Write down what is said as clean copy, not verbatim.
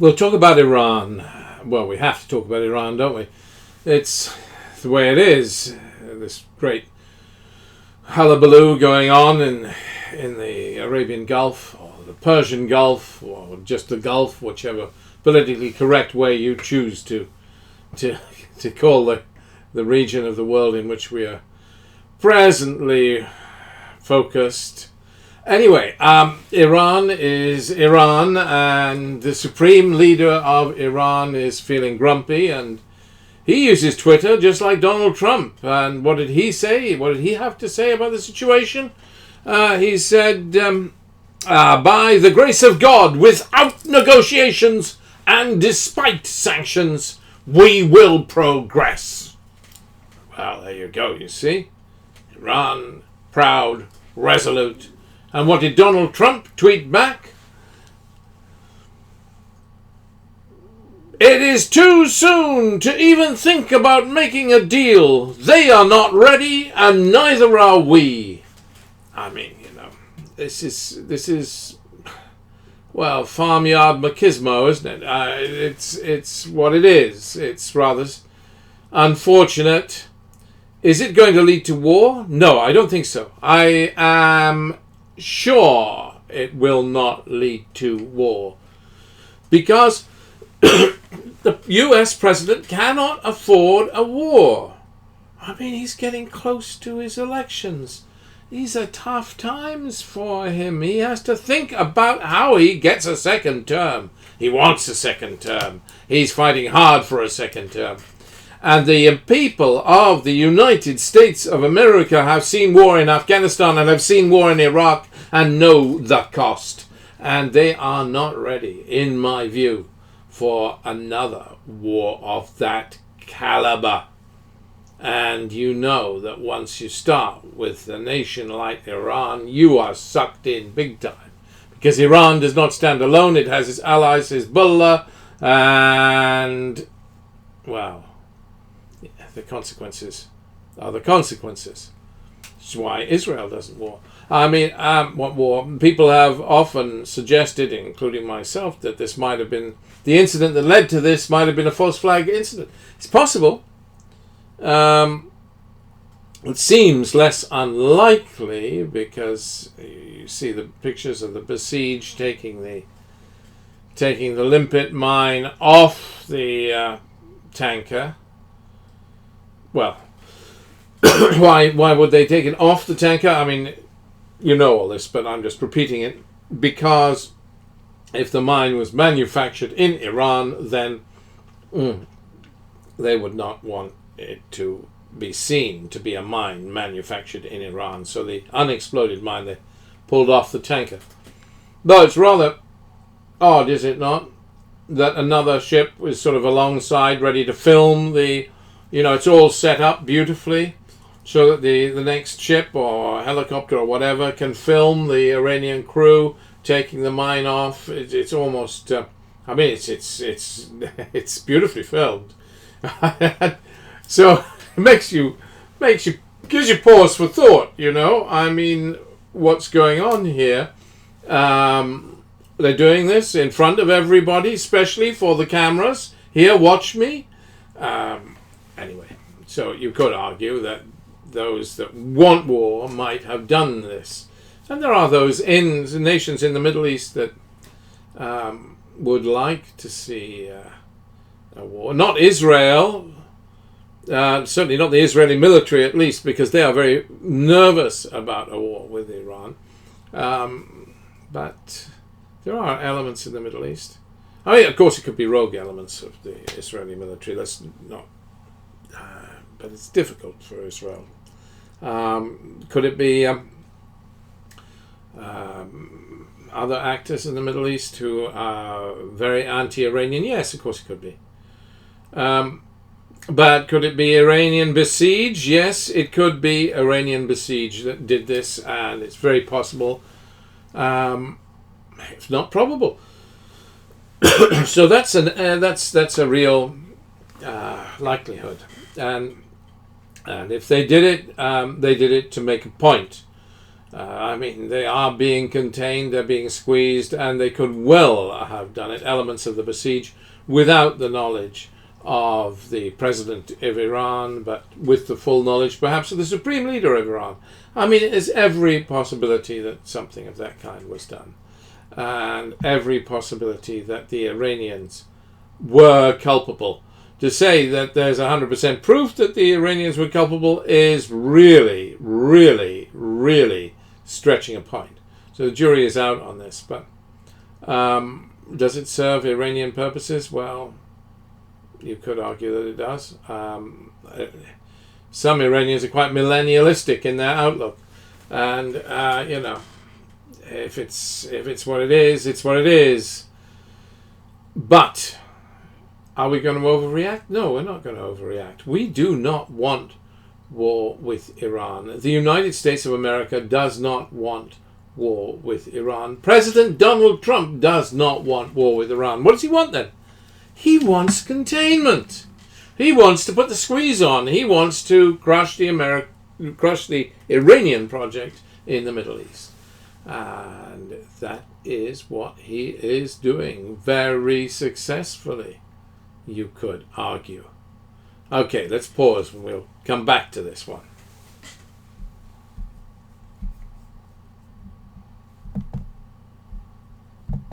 We'll talk about Iran. Well, we have to talk about Iran, don't we? It's the way it is. This great hullabaloo going on in the Arabian Gulf or the Persian Gulf or just the Gulf, whichever politically correct way you choose to call the region of the world in which we are presently focused. Anyway, Iran is Iran, and the supreme leader of Iran is feeling grumpy, and he uses Twitter just like Donald Trump. And what did he say? What did he have to say about the situation? He said, by the grace of God, without negotiations and despite sanctions, we will progress. Well, there you go, you see. Iran, proud, resolute. And what did Donald Trump tweet back? It is too soon to even think about making a deal. They are not ready, and neither are we. I mean, this is well, farmyard machismo, isn't it? It's what it is. It's rather unfortunate. Is it going to lead to war? No, I don't think so. I am sure it will not lead to war, because the US president cannot afford a war. I mean, he's getting close to his elections. These are tough times for him. He has to think about how he gets a second term. He wants a second term. He's fighting hard for a second term. And the people of the United States of America have seen war in Afghanistan and have seen war in Iraq and know the cost. And they are not ready, in my view, for another war of that caliber. And you know that once you start with a nation like Iran, you are sucked in big time. Because Iran does not stand alone. It has its allies, Hezbollah, and, well, the consequences are the consequences. That's why Israel doesn't war. I mean, want war. People have often suggested, including myself, that this might have been, the incident that led to this might have been a false flag incident. It's possible. It seems less unlikely because you see the pictures of the besieged taking the limpet mine off the tanker. Well, why would they take it off the tanker? I mean, you know all this, but I'm just repeating it, because if the mine was manufactured in Iran, then they would not want it to be seen to be a mine manufactured in Iran. So the unexploded mine they pulled off the tanker. Though it's rather odd, is it not, that another ship was sort of alongside ready to film the, it's all set up beautifully so that the next ship or helicopter or whatever can film the Iranian crew taking the mine off. It's almost, it's beautifully filmed. So it gives you pause for thought, I mean, what's going on here? They're doing this in front of everybody, especially for the cameras. Here, watch me. Anyway, so you could argue that those that want war might have done this. And there are those nations in the Middle East that would like to see a war. Not Israel. Certainly not the Israeli military, at least, because they are very nervous about a war with Iran. But there are elements in the Middle East. I mean, of course, it could be rogue elements of the Israeli military. That's not, but it's difficult for Israel. Could it be other actors in the Middle East who are very anti-Iranian? Yes, of course, it could be. But could it be Iranian besiege? Yes, it could be Iranian besiege that did this, and it's very possible, if not probable. So that's a real likelihood, and if they did it to make a point. I mean, they are being contained, they're being squeezed, and they could well have done it, elements of the besiege, without the knowledge of the president of Iran, but with the full knowledge perhaps of the supreme leader of Iran. I mean, there's every possibility that something of that kind was done, and every possibility that the Iranians were culpable. To say that there's 100% proof that the Iranians were culpable is really, really, really stretching a point. So the jury is out on this, but does it serve Iranian purposes? Well, you could argue that it does. Some Iranians are quite millennialistic in their outlook, and you know, if it's what it is, it's what it is. But are we going to overreact? No, we're not going to overreact. We do not want war with Iran. The United States of America does not want war with Iran. President Donald Trump does not want war with Iran. What does he want then? He wants containment. He wants to put the squeeze on. He wants to crush the Iranian project in the Middle East. And that is what he is doing very successfully, you could argue. Okay, let's pause and we'll come back to this one.